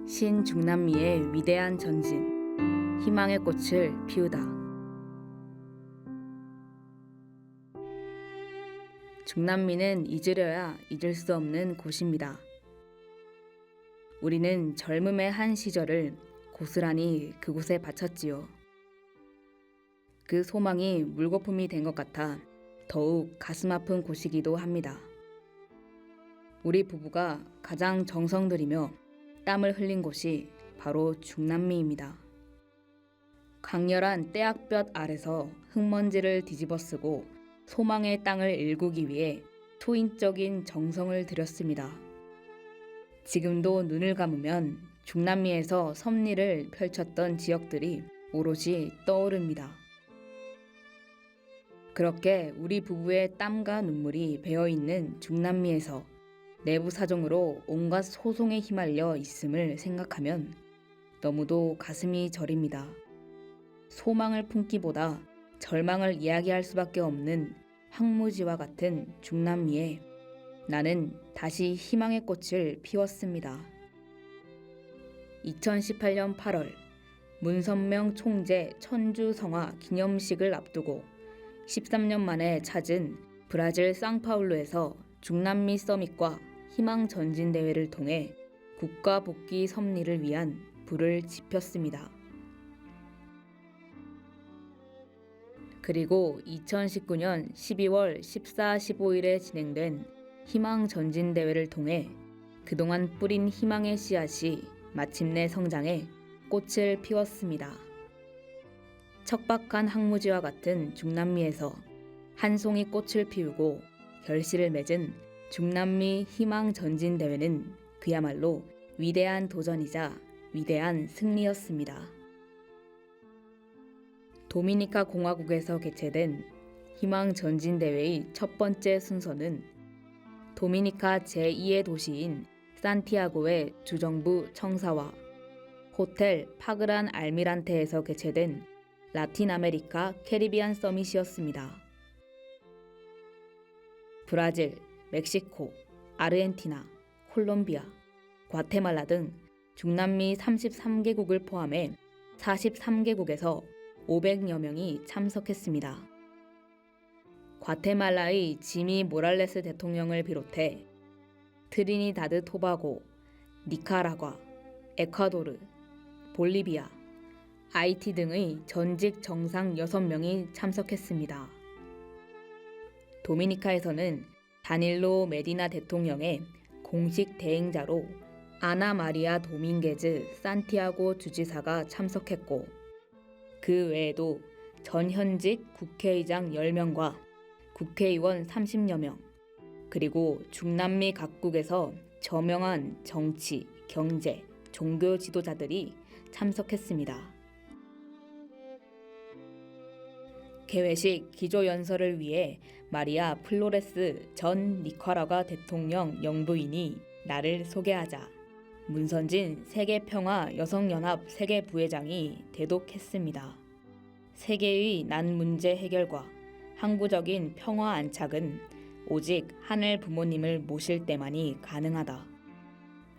신중남미의 위대한 전진, 희망의 꽃을 피우다. 중남미는 잊으려야 잊을 수 없는 곳입니다. 우리는 젊음의 한 시절을 고스란히 그곳에 바쳤지요. 그 소망이 물거품이 된 것 같아 더욱 가슴 아픈 곳이기도 합니다. 우리 부부가 가장 정성 들이며 땀을 흘린 곳이 바로 중남미입니다. 강렬한 떼약볕 아래서 흙먼지를 뒤집어 쓰고 소망의 땅을 일구기 위해 초인적인 정성을 들였습니다. 지금도 눈을 감으면 중남미에서 섭리를 펼쳤던 지역들이 오롯이 떠오릅니다. 그렇게 우리 부부의 땀과 눈물이 배어있는 중남미에서 내부 사정으로 온갖 소송에 휘말려 있음을 생각하면 너무도 가슴이 저립니다. 소망을 품기보다 절망을 이야기할 수밖에 없는 황무지와 같은 중남미에 나는 다시 희망의 꽃을 피웠습니다. 2018년 8월 문선명 총재 천주성화 기념식을 앞두고 13년 만에 찾은 브라질 상파울루에서 중남미 서밋과 희망 전진 대회를 통해 국가 복귀 섭리를 위한 불을 지폈습니다. 그리고 2019년 12월 14, 15일에 진행된 희망 전진 대회를 통해 그동안 뿌린 희망의 씨앗이 마침내 성장해 꽃을 피웠습니다. 척박한 항무지와 같은 중남미에서 한 송이 꽃을 피우고 결실을 맺은 중남미 희망 전진 대회는 그야말로 위대한 도전이자 위대한 승리였습니다. 도미니카 공화국에서 개최된 희망 전진 대회의 첫 번째 순서는 도미니카 제2의 도시인 산티아고의 주정부 청사와 호텔 파그란 알미란테에서 개최된 라틴 아메리카 캐리비안 서밋이었습니다. 브라질, 멕시코, 아르헨티나, 콜롬비아, 과테말라 등 중남미 33개국을 포함해 43개국에서 500여 명이 참석했습니다. 과테말라의 지미 모랄레스 대통령을 비롯해 트리니다드 토바고, 니카라과, 에콰도르, 볼리비아, 아이티 등의 전직 정상 6명이 참석했습니다. 도미니카에서는 다닐로 메디나 대통령의 공식 대행자로 아나 마리아 도밍게즈 산티아고 주지사가 참석했고 그 외에도 전 현직 국회의장 10명과 국회의원 30여 명, 그리고 중남미 각국에서 저명한 정치, 경제, 종교 지도자들이 참석했습니다. 개회식 기조연설을 위해 마리아 플로레스 전 니카라과 대통령 영부인이 나를 소개하자 문선진 세계평화 여성연합 세계부회장이 대독했습니다. 세계의 난 문제 해결과 항구적인 평화 안착은 오직 하늘 부모님을 모실 때만이 가능하다.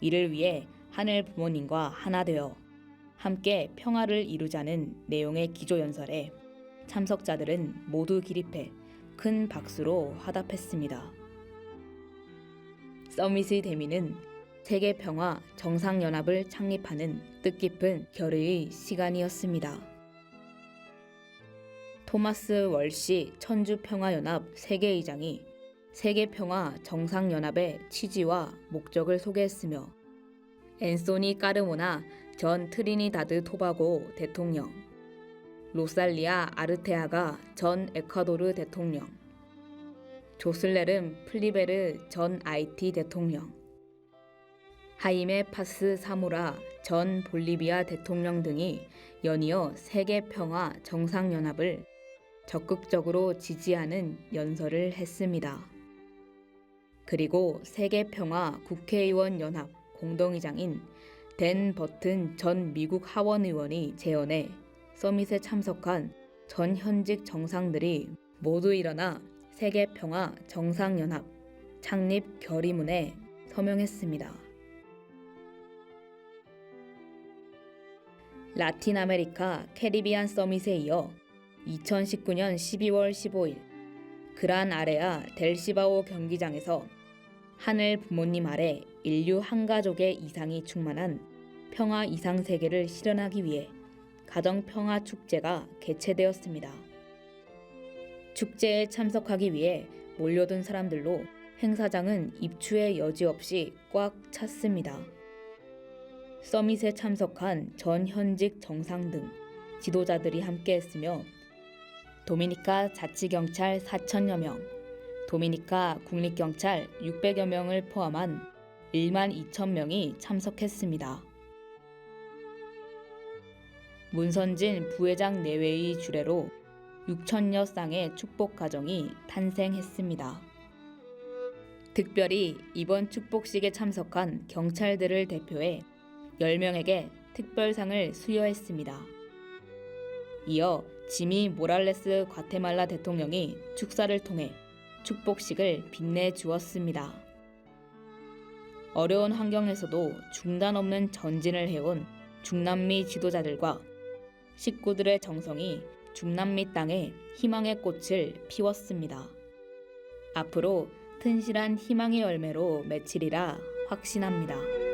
이를 위해 하늘 부모님과 하나 되어 함께 평화를 이루자는 내용의 기조연설에 참석자들은 모두 기립해 큰 박수로 화답했습니다. 서밋의 대미는 세계평화 정상연합을 창립하는 뜻깊은 결의의 시간이었습니다. 토마스 월시 천주평화연합 세계의장이 세계평화 정상연합의 취지와 목적을 소개했으며 앤소니 까르모나 전 트리니다드 토바고 대통령, 로살리아 아르테아가 전 에콰도르 대통령, 조슬레름 플리베르 전 아이티 대통령, 하이메 파스 사무라 전 볼리비아 대통령 등이 연이어 세계평화 정상연합을 적극적으로 지지하는 연설을 했습니다. 그리고 세계평화 국회의원 연합 공동의장인 댄 버튼 전 미국 하원의원이 재연해 서밋에 참석한 전 현직 정상들이 모두 일어나 세계평화 정상연합 창립 결의문에 서명했습니다. 라틴 아메리카 캐리비안 서밋에 이어 2019년 12월 15일 그란 아레아 델시바오 경기장에서 하늘 부모님 아래 인류 한 가족의 이상이 충만한 평화 이상 세계를 실현하기 위해 가정 평화 축제가 개최되었습니다. 축제에 참석하기 위해 몰려든 사람들로 행사장은 입추의 여지 없이 꽉 찼습니다. 서밋에 참석한 전 현직 정상 등 지도자들이 함께했으며 도미니카 자치경찰 4천여 명, 도미니카 국립경찰 600여 명을 포함한 1만 2천 명이 참석했습니다. 문선진 부회장 내외의 주례로 6천여 쌍의 축복 가정이 탄생했습니다. 특별히 이번 축복식에 참석한 경찰들을 대표해 10명에게 특별상을 수여했습니다. 이어 지미 모랄레스 과테말라 대통령이 축사를 통해 축복식을 빛내주었습니다. 어려운 환경에서도 중단 없는 전진을 해온 중남미 지도자들과 식구들의 정성이 중남미 땅에 희망의 꽃을 피웠습니다. 앞으로 튼실한 희망의 열매로 맺히리라 확신합니다.